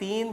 3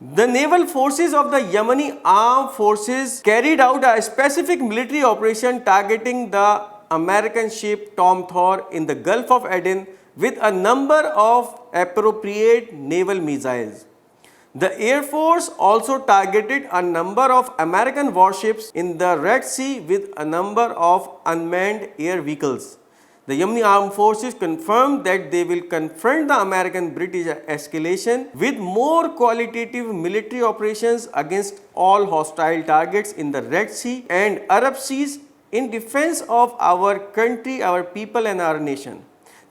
The naval forces of the Yemeni armed forces carried out a specific military operation targeting the American ship Tom Thor in the Gulf of Aden with a number of appropriate naval missiles. The Air Force also targeted a number of American warships in the Red Sea with a number of unmanned air vehicles. The Yemeni armed forces confirmed that they will confront the American-British escalation with more qualitative military operations against all hostile targets in the Red Sea and Arab seas in defense of our country, our people and our nation.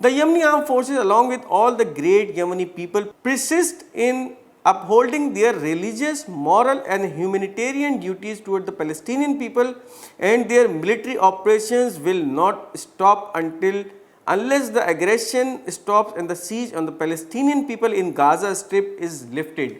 The Yemeni armed forces, along with all the great Yemeni people, persist in upholding their religious, moral and humanitarian duties toward the Palestinian people, and their military operations will not stop unless the aggression stops and the siege on the Palestinian people in Gaza Strip is lifted.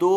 2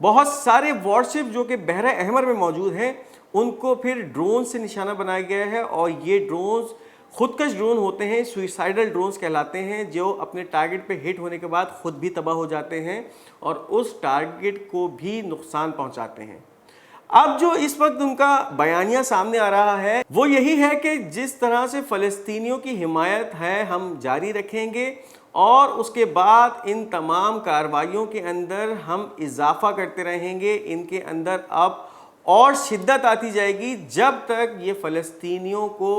بہت سارے worship جو کہ بحر احمر میں موجود ہیں ان کو پھر ڈرون سے نشانہ بنایا گیا ہے، اور یہ ڈرونز خودکش ڈرون ہوتے ہیں، سوئسائڈل ڈرونز کہلاتے ہیں، جو اپنے ٹارگٹ پہ ہٹ ہونے کے بعد خود بھی تباہ ہو جاتے ہیں اور اس ٹارگٹ کو بھی نقصان پہنچاتے ہیں۔ اب جو اس وقت ان کا بیانیہ سامنے آ رہا ہے وہ یہی ہے کہ جس طرح سے فلسطینیوں کی حمایت ہے ہم جاری رکھیں گے، اور اس کے بعد ان تمام کارروائیوں کے اندر ہم اضافہ کرتے رہیں گے، ان کے اندر اب اور شدت آتی جائے گی جب تک یہ فلسطینیوں کو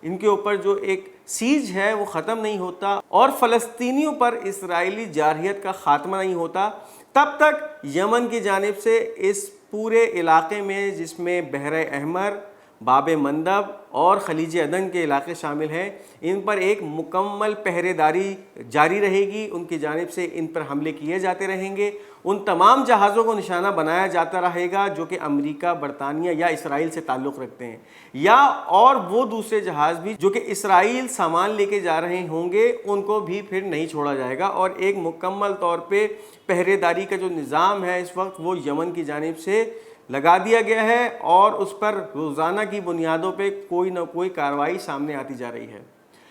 ان کے اوپر جو ایک سیج ہے وہ ختم نہیں ہوتا اور فلسطینیوں پر اسرائیلی جارحیت کا خاتمہ نہیں ہوتا، تب تک یمن کی جانب سے اس پورے علاقے میں، جس میں بحر احمر، باب مندب اور خلیج عدن کے علاقے شامل ہیں، ان پر ایک مکمل پہرے داری جاری رہے گی، ان کی جانب سے ان پر حملے کیے جاتے رہیں گے، ان تمام جہازوں کو نشانہ بنایا جاتا رہے گا جو کہ امریکہ، برطانیہ یا اسرائیل سے تعلق رکھتے ہیں، یا اور وہ دوسرے جہاز بھی جو کہ اسرائیل سامان لے کے جا رہے ہوں گے ان کو بھی پھر نہیں چھوڑا جائے گا، اور ایک مکمل طور پہ پہرے داری کا جو نظام ہے اس وقت وہ یمن کی جانب سے لگا دیا گیا ہے، اور اس پر روزانہ کی بنیادوں پہ کوئی نہ کوئی کارروائی سامنے آتی جا رہی ہے۔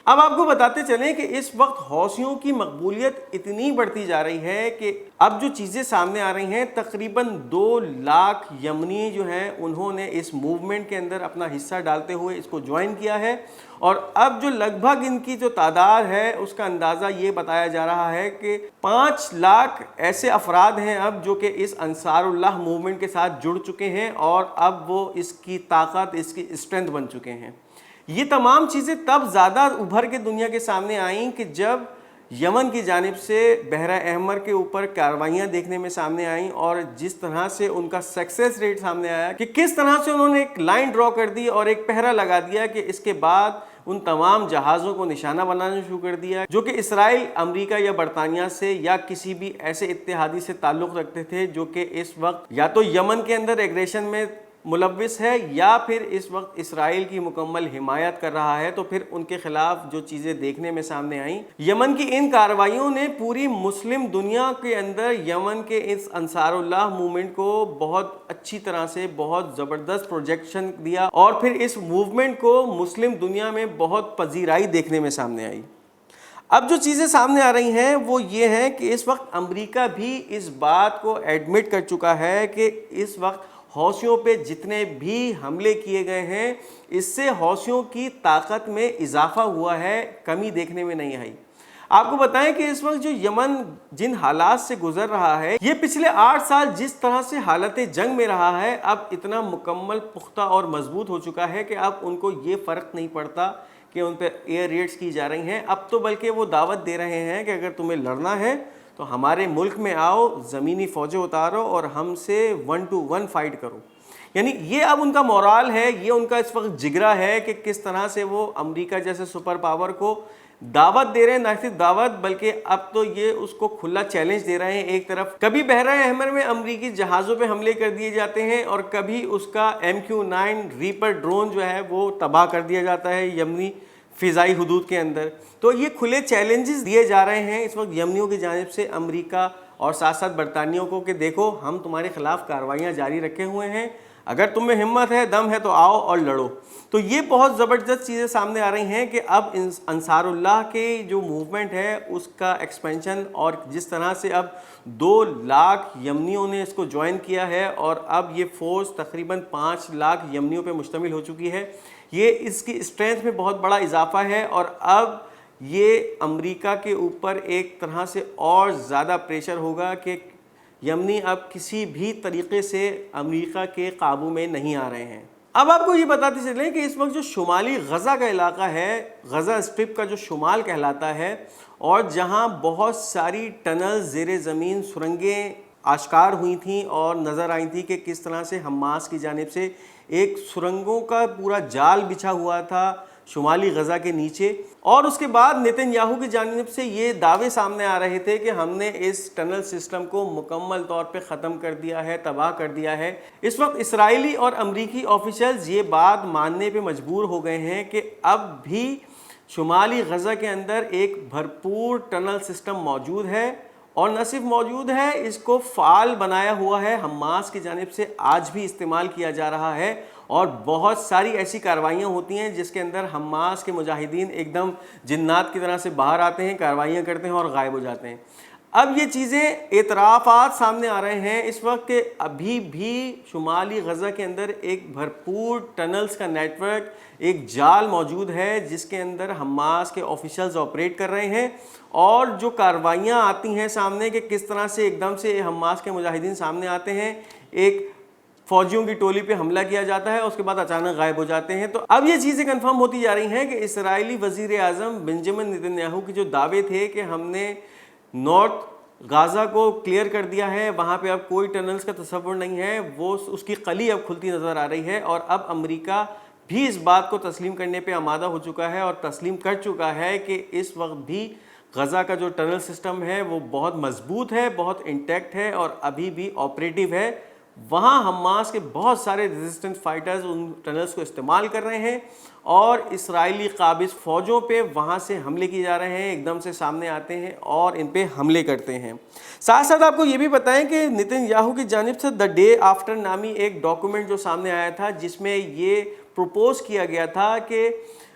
اب آپ کو بتاتے چلیں کہ اس وقت حوثیوں کی مقبولیت اتنی بڑھتی جا رہی ہے کہ اب جو چیزیں سامنے آ رہی ہیں، تقریباً 2 لاکھ یمنی جو ہیں انہوں نے اس موومنٹ کے اندر اپنا حصہ ڈالتے ہوئے اس کو جوائن کیا ہے، اور اب جو لگ بھگ ان کی جو تعداد ہے اس کا اندازہ یہ بتایا جا رہا ہے کہ 5 لاکھ ایسے افراد ہیں اب جو کہ اس انصار اللہ موومنٹ کے ساتھ جڑ چکے ہیں، اور اب وہ اس کی طاقت، اس کی اسٹرینتھ بن چکے ہیں۔ یہ تمام چیزیں تب زیادہ ابھر کے دنیا کے سامنے آئیں کہ جب یمن کی جانب سے بحر احمر کے اوپر کارروائیاں دیکھنے میں سامنے آئیں، اور جس طرح سے ان کا سکسیس ریٹ سامنے آیا کہ کس طرح سے انہوں نے ایک لائن ڈرا کر دی اور ایک پہرا لگا دیا کہ اس کے بعد ان تمام جہازوں کو نشانہ بنانا شروع کر دیا جو کہ اسرائیل، امریکہ یا برطانیہ سے یا کسی بھی ایسے اتحادی سے تعلق رکھتے تھے جو کہ اس وقت یا تو یمن کے اندر ایگریشن میں ملوث ہے یا پھر اس وقت اسرائیل کی مکمل حمایت کر رہا ہے۔ تو پھر ان کے خلاف جو چیزیں دیکھنے میں سامنے آئیں، یمن کی ان کارروائیوں نے پوری مسلم دنیا کے اندر یمن کے اس انصار اللہ موومنٹ کو بہت اچھی طرح سے بہت زبردست پروجیکشن دیا، اور پھر اس موومنٹ کو مسلم دنیا میں بہت پذیرائی دیکھنے میں سامنے آئی۔ اب جو چیزیں سامنے آ رہی ہیں وہ یہ ہیں کہ اس وقت امریکہ بھی اس بات کو ایڈمٹ کر چکا ہے کہ اس وقت حوثیوں پہ جتنے بھی حملے کیے گئے ہیں اس سے حوثیوں کی طاقت میں اضافہ ہوا ہے، کمی دیکھنے میں نہیں آئی۔ آپ کو بتائیں کہ اس وقت جو یمن جن حالات سے گزر رہا ہے، یہ پچھلے 8 سال جس طرح سے حالت جنگ میں رہا ہے، اب اتنا مکمل پختہ اور مضبوط ہو چکا ہے کہ اب ان کو یہ فرق نہیں پڑتا کہ ان پہ ایئر ریڈز کی جا رہی ہیں، اب تو بلکہ وہ دعوت دے رہے ہیں کہ اگر تمہیں لڑنا ہے تو ہمارے ملک میں آؤ، زمینی فوجیں اتارو اور ہم سے 1 to 1 فائٹ کرو۔ یعنی یہ اب ان کا مورال ہے، یہ ان کا اس وقت جگرا ہے کہ کس طرح سے وہ امریکہ جیسے سپر پاور کو دعوت دے رہے ہیں، نہ صرف دعوت بلکہ اب تو یہ اس کو کھلا چیلنج دے رہے ہیں۔ ایک طرف کبھی بحر احمر میں امریکی جہازوں پہ حملے کر دیے جاتے ہیں اور کبھی اس کا MQ-9 ریپر ڈرون جو ہے وہ تباہ کر دیا جاتا ہے یمنی فضائی حدود کے اندر۔ تو یہ کھلے چیلنجز دیے جا رہے ہیں اس وقت یمنیوں کی جانب سے امریکہ اور ساتھ ساتھ برطانیہ کو کہ دیکھو ہم تمہارے خلاف کارروائیاں جاری رکھے ہوئے ہیں، اگر تم میں ہمت ہے، دم ہے تو آؤ اور لڑو۔ تو یہ بہت زبردست چیزیں سامنے آ رہی ہیں کہ اب انصار اللہ کے جو موومنٹ ہے اس کا ایکسپینشن، اور جس طرح سے اب 2 لاکھ یمنیوں نے اس کو جوائن کیا ہے اور اب یہ فورس تقریباً 5 لاکھ یمنیوں پہ مشتمل ہو چکی ہے، یہ اس کی اسٹرینتھ میں بہت بڑا اضافہ ہے، اور اب یہ امریکہ کے اوپر ایک طرح سے اور زیادہ پریشر ہوگا کہ یمنی اب کسی بھی طریقے سے امریکہ کے قابو میں نہیں آ رہے ہیں۔ اب آپ کو یہ بتاتے چلیں کہ اس وقت جو شمالی غزہ کا علاقہ ہے، غزہ اسٹرپ کا جو شمال کہلاتا ہے، اور جہاں بہت ساری ٹنل زیر زمین سرنگیں آشکار ہوئی تھیں اور نظر آئی تھی کہ کس طرح سے حماس کی جانب سے ایک سرنگوں کا پورا جال بچھا ہوا تھا شمالی غزہ کے نیچے، اور اس کے بعد نیتن یاہو کی جانب سے یہ دعوے سامنے آ رہے تھے کہ ہم نے اس ٹنل سسٹم کو مکمل طور پہ ختم کر دیا ہے، تباہ کر دیا ہے۔ اس وقت اسرائیلی اور امریکی آفیشلز یہ بات ماننے پہ مجبور ہو گئے ہیں کہ اب بھی شمالی غزہ کے اندر ایک بھرپور ٹنل سسٹم موجود ہے، اور نہ صرف موجود ہے، اس کو فعال بنایا ہوا ہے، حماس کی جانب سے آج بھی استعمال کیا جا رہا ہے، اور بہت ساری ایسی کارروائیاں ہوتی ہیں جس کے اندر حماس کے مجاہدین ایک دم جنات کی طرح سے باہر آتے ہیں، کارروائیاں کرتے ہیں اور غائب ہو جاتے ہیں۔ اب یہ چیزیں اعترافات سامنے آ رہے ہیں اس وقت کہ ابھی بھی شمالی غزہ کے اندر ایک بھرپور ٹنلز کا نیٹ ورک، ایک جال موجود ہے جس کے اندر حماس کے آفیشلز آپریٹ کر رہے ہیں، اور جو کارروائیاں آتی ہیں سامنے کہ کس طرح سے ایک دم سے حماس کے مجاہدین سامنے آتے ہیں، ایک فوجیوں کی ٹولی پہ حملہ کیا جاتا ہے، اس کے بعد اچانک غائب ہو جاتے ہیں۔ تو اب یہ چیزیں کنفرم ہوتی جا رہی ہیں کہ اسرائیلی وزیر اعظم بنجمن نیتن یاہو کے جو دعوے تھے کہ ہم نے نارتھ غازہ کو کلیئر کر دیا ہے، وہاں پہ اب کوئی ٹنلز کا تصور نہیں ہے، وہ اس کی قلی اب کھلتی نظر آ رہی ہے، اور اب امریکہ بھی اس بات کو تسلیم کرنے پہ آمادہ ہو چکا ہے اور تسلیم کر چکا ہے کہ اس وقت بھی غزہ کا جو ٹنل سسٹم ہے وہ بہت مضبوط ہے، بہت انٹیکٹ ہے اور ابھی بھی آپریٹیو ہے۔ وہاں حماس کے بہت سارے ریزسٹنٹ فائٹرز ان ٹنلز کو استعمال کر رہے ہیں، اور اسرائیلی قابض فوجوں پہ وہاں سے حملے کیے جا رہے ہیں، ایک دم سے سامنے آتے ہیں اور ان پہ حملے کرتے ہیں۔ ساتھ ساتھ آپ کو یہ بھی بتائیں کہ نیتن یاہو کی جانب سے دا ڈے آفٹر نامی ایک ڈاکومنٹ جو سامنے آیا تھا، جس میں یہ پروپوز کیا گیا تھا کہ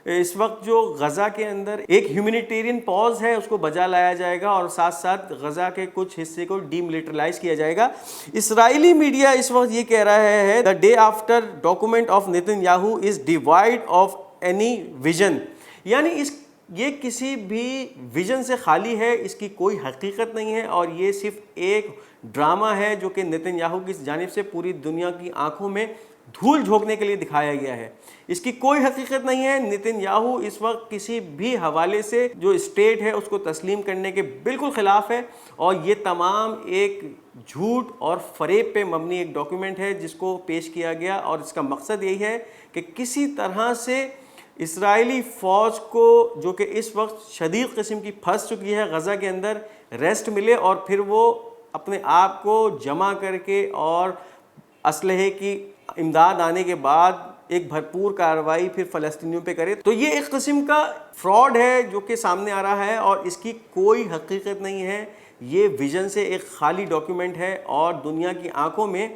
اس وقت جو غزہ کے اندر ایک ہیومینیٹیرین پاز ہے اس کو بجا لایا جائے گا، اور ساتھ ساتھ غزہ کے کچھ حصے کو ڈی ملٹرلائز کیا جائے گا۔ اسرائیلی میڈیا اس وقت یہ کہہ رہا ہے the day after document of Nitin Yahoo is divide of any vision, یعنی یہ کسی بھی ویژن سے خالی ہے، اس کی کوئی حقیقت نہیں ہے، اور یہ صرف ایک ڈرامہ ہے جو کہ نیتن یاہو کی جانب سے پوری دنیا کی آنکھوں میں دھول جھونکنے کے لیے دکھایا گیا ہے۔ اس کی کوئی حقیقت نہیں ہے۔ نیتن یاہو اس وقت کسی بھی حوالے سے جو اسٹیٹ ہے اس کو تسلیم کرنے کے بالکل خلاف ہے، اور یہ تمام ایک جھوٹ اور فریب پہ مبنی ایک ڈاکیومنٹ ہے جس کو پیش کیا گیا، اور اس کا مقصد یہی ہے کہ کسی طرح سے اسرائیلی فوج کو جو کہ اس وقت شدید قسم کی پھنس چکی ہے غزہ کے اندر، ریسٹ ملے، اور پھر وہ اپنے آپ کو جمع کر کے اور اسلحے کی امداد آنے کے بعد ایک بھرپور کارروائی پھر فلسطینیوں پہ کرے۔ تو یہ ایک قسم کا فراڈ ہے جو کہ سامنے آ رہا ہے، اور اس کی کوئی حقیقت نہیں ہے۔ یہ ویژن سے ایک خالی ڈاکیومنٹ ہے اور دنیا کی آنکھوں میں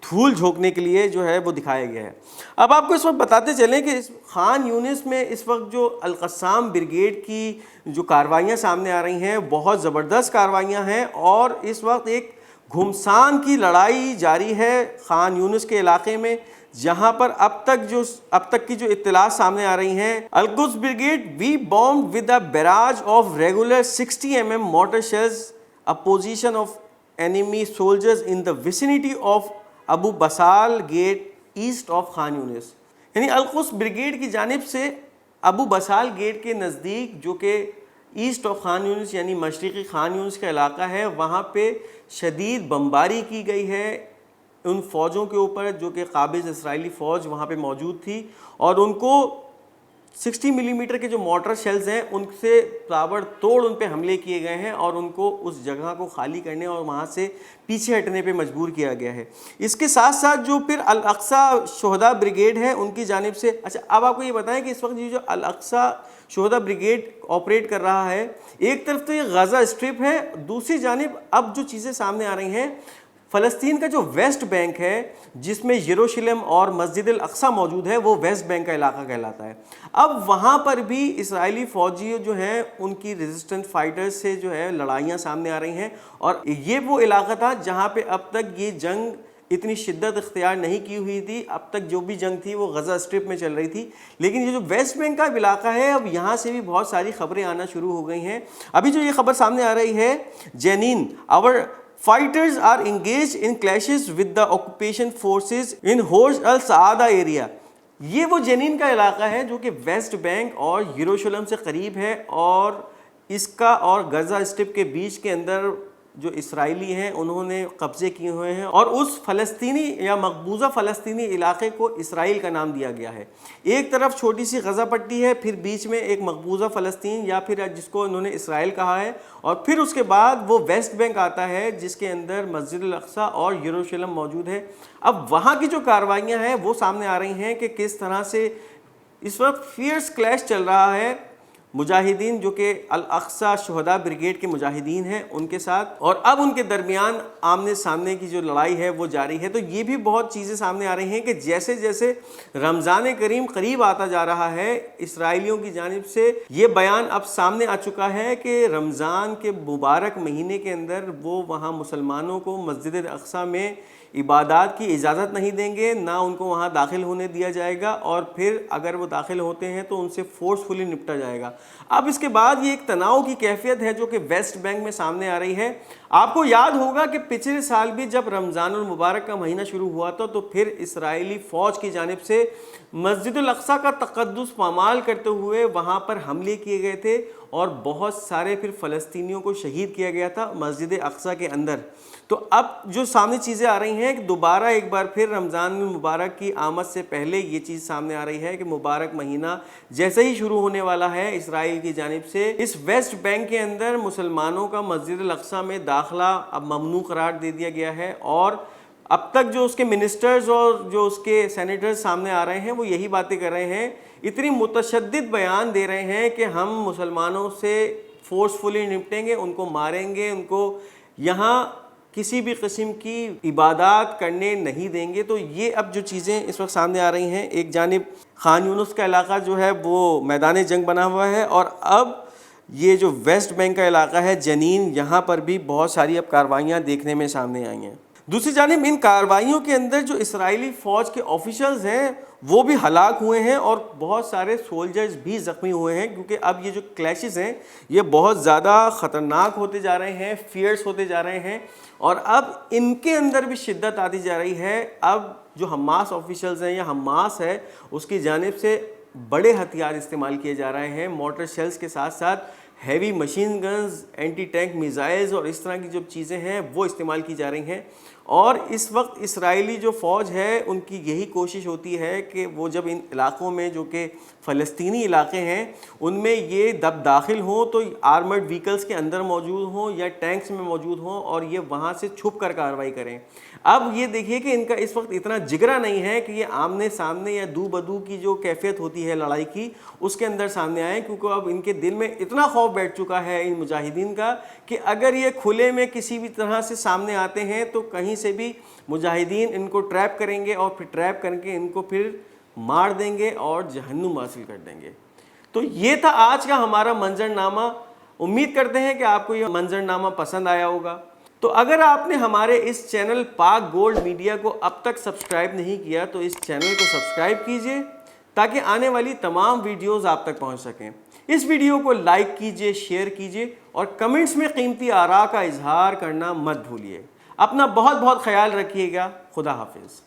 دھول جھونکنے کے لیے جو ہے وہ دکھایا گیا ہے۔ اب آپ کو اس وقت بتاتے چلیں کہ خان یونس میں اس وقت جو القسام بریگیڈ کی جو کارروائیاں سامنے آ رہی ہیں بہت زبردست کارروائیاں ہیں، اور اس وقت ایک گھمسان کی لڑائی جاری ہے خان یونس کے علاقے میں، جہاں پر اب تک کی جو اطلاعات سامنے آ رہی ہیں، Al Quds brigade we bombed with a barrage of regular 60 mm mortar shells a position of enemy soldiers in the vicinity of Abu Basal gate east of Khan Younis, یعنی القدس بریگیڈ کی جانب سے ابو بسال گیٹ کے نزدیک جو کہ asset of Khan Younis یعنی مشرقی خان یونس کا علاقہ ہے، وہاں پہ شدید بمباری کی گئی ہے ان فوجوں کے اوپر جو کہ قابض اسرائیلی فوج وہاں پہ موجود تھی، اور ان کو 60 ملی میٹر کے جو مارٹر شیلز ہیں ان سے تابڑ توڑ ان پہ حملے کیے گئے ہیں، اور ان کو اس جگہ کو خالی کرنے اور وہاں سے پیچھے ہٹنے پہ مجبور کیا گیا ہے۔ اس کے ساتھ ساتھ جو پھر الاقصی شہداء بریگیڈ ہے ان کی جانب سے، اچھا اب آپ کو یہ بتائیں کہ اس وقت یہ جو الاقصی شہداء بریگیڈ آپریٹ کر رہا ہے، ایک طرف تو یہ غزہ اسٹرپ ہے، دوسری جانب اب جو چیزیں سامنے آ رہی ہیں، فلسطین کا جو ویسٹ بینک ہے جس میں یروشلم اور مسجد الاقصی موجود ہے، وہ ویسٹ بینک کا علاقہ کہلاتا ہے۔ اب وہاں پر بھی اسرائیلی فوجی جو ہیں ان کی ریزسٹنٹ فائٹرز سے جو ہے لڑائیاں سامنے آ رہی ہیں، اور یہ وہ علاقہ تھا جہاں پہ اب تک یہ جنگ اتنی شدت اختیار نہیں کی ہوئی تھی، اب تک جو بھی جنگ تھی وہ غزہ اسٹرپ میں چل رہی تھی، لیکن یہ جو ویسٹ بینک کا علاقہ ہے اب یہاں سے بھی بہت ساری خبریں آنا شروع ہو گئی ہیں۔ ابھی جو یہ خبر سامنے آ رہی ہے، جنین fighters are engaged in clashes with the occupation forces in Horsh al-Saada area۔ یہ وہ جنین کا علاقہ ہے جو کہ ویسٹ بینک اور یروشلم سے قریب ہے، اور اس کا اور غزہ اسٹرپ کے بیچ کے اندر جو اسرائیلی ہیں انہوں نے قبضے کیے ہوئے ہیں، اور اس فلسطینی یا مقبوضہ فلسطینی علاقے کو اسرائیل کا نام دیا گیا ہے۔ ایک طرف چھوٹی سی غزہ پٹی ہے، پھر بیچ میں ایک مقبوضہ فلسطین یا پھر جس کو انہوں نے اسرائیل کہا ہے، اور پھر اس کے بعد وہ ویسٹ بینک آتا ہے جس کے اندر مسجد الاقصی اور یروشلم موجود ہے۔ اب وہاں کی جو کارروائیاں ہیں وہ سامنے آ رہی ہیں کہ کس طرح سے اس وقت فیئرس کلیش چل رہا ہے مجاہدین جو کہ الاقصی شہداء بریگیڈ کے مجاہدین ہیں ان کے ساتھ، اور اب ان کے درمیان آمنے سامنے کی جو لڑائی ہے وہ جاری ہے۔ تو یہ بھی بہت چیزیں سامنے آ رہی ہیں کہ جیسے جیسے رمضان کریم قریب آتا جا رہا ہے، اسرائیلیوں کی جانب سے یہ بیان اب سامنے آ چکا ہے کہ رمضان کے مبارک مہینے کے اندر وہ وہاں مسلمانوں کو مسجد الاقصی میں عبادات کی اجازت نہیں دیں گے، نہ ان کو وہاں داخل ہونے دیا جائے گا، اور پھر اگر وہ داخل ہوتے ہیں تو ان سے فورسفلی نپٹا جائے گا۔ اب اس کے بعد یہ ایک تناؤ کی کیفیت ہے جو کہ ویسٹ بینک میں سامنے آ رہی ہے۔ آپ کو یاد ہوگا کہ پچھلے سال بھی جب رمضان المبارک کا مہینہ شروع ہوا تھا تو پھر اسرائیلی فوج کی جانب سے مسجد الاقصی کا تقدس پامال کرتے ہوئے وہاں پر حملے کیے گئے تھے، اور بہت سارے پھر فلسطینیوں کو شہید کیا گیا تھا مسجد اقصی کے اندر۔ تو اب جو سامنے چیزیں آ رہی ہیں کہ دوبارہ ایک بار پھر رمضان المبارک کی آمد سے پہلے یہ چیز سامنے آ رہی ہے کہ مبارک مہینہ جیسے ہی شروع ہونے والا ہے، اسرائیل کی جانب سے اس ویسٹ بینک کے اندر مسلمانوں کا مسجد الاقصی میں داخلہ اب ممنوع قرار دے دیا گیا ہے، اور اب تک جو اس کے منسٹرز اور جو اس کے سینیٹرز سامنے آ رہے ہیں وہ یہی باتیں کر رہے ہیں، اتنی متشدد بیان دے رہے ہیں کہ ہم مسلمانوں سے فورسفلی نپٹیں گے، ان کو ماریں گے، ان کو یہاں کسی بھی قسم کی عبادات کرنے نہیں دیں گے۔ تو یہ اب جو چیزیں اس وقت سامنے آ رہی ہیں، ایک جانب خان یونس کا علاقہ جو ہے وہ میدان جنگ بنا ہوا ہے، اور اب یہ جو ویسٹ بینک کا علاقہ ہے جنین، یہاں پر بھی بہت ساری اب کارروائیاں دیکھنے میں سامنے آئی ہیں۔ دوسری جانب ان کارروائیوں کے اندر جو اسرائیلی فوج کے آفیشلز ہیں وہ بھی ہلاک ہوئے ہیں، اور بہت سارے سولجرز بھی زخمی ہوئے ہیں، کیونکہ اب یہ جو کلیشز ہیں یہ بہت زیادہ خطرناک ہوتے جا رہے ہیں، فیئرس ہوتے جا رہے ہیں، اور اب ان کے اندر بھی شدت آتی جا رہی ہے۔ اب جو حماس آفیشلز ہیں یا حماس ہے اس کی جانب سے بڑے ہتھیار استعمال کیے جا رہے ہیں، موٹر شیلز کے ساتھ ساتھ heavy machine guns, anti tank missiles اور اس طرح کی جو چیزیں ہیں وہ استعمال کی جا رہی ہیں۔ اور اس وقت اسرائیلی جو فوج ہے ان کی یہی کوشش ہوتی ہے کہ وہ جب ان علاقوں میں جو کہ فلسطینی علاقے ہیں ان میں یہ داخل ہوں تو آرمرڈ وہیکلز کے اندر موجود ہوں یا ٹینکس میں موجود ہوں، اور یہ وہاں سے چھپ کر کارروائی کریں۔ اب یہ دیکھیے کہ ان کا اس وقت اتنا جگرا نہیں ہے کہ یہ آمنے سامنے یا دو بدو کی جو کیفیت ہوتی ہے لڑائی کی اس کے اندر سامنے آئیں، کیونکہ اب ان کے دل میں اتنا خوف بیٹھ چکا ہے ان مجاہدین کا کہ اگر یہ کھلے میں کسی بھی طرح سے سامنے آتے ہیں تو کہیں سے بھی مجاہدین ان کو ٹریپ کریں گے، اور پھر ٹریپ کر کے ان کو پھر مار دیں گے اور جہنم حاصل کر دیں گے۔ تو یہ تھا آج کا ہمارا منظرنامہ۔ امید کرتے ہیں کہ آپ کو یہ منظرنامہ پسند آیا ہوگا۔ تو اگر آپ نے ہمارے اس چینل پاک گولڈ میڈیا کو اب تک سبسکرائب نہیں کیا تو اس چینل کو سبسکرائب کیجئے تاکہ آنے والی تمام ویڈیوز آپ تک پہنچ سکیں۔ اس ویڈیو کو لائک کیجئے، شیئر کیجئے، اور کمنٹس میں قیمتی آراء کا اظہار کرنا مت بھولیے۔ اپنا بہت بہت خیال رکھیے گا۔ خدا حافظ۔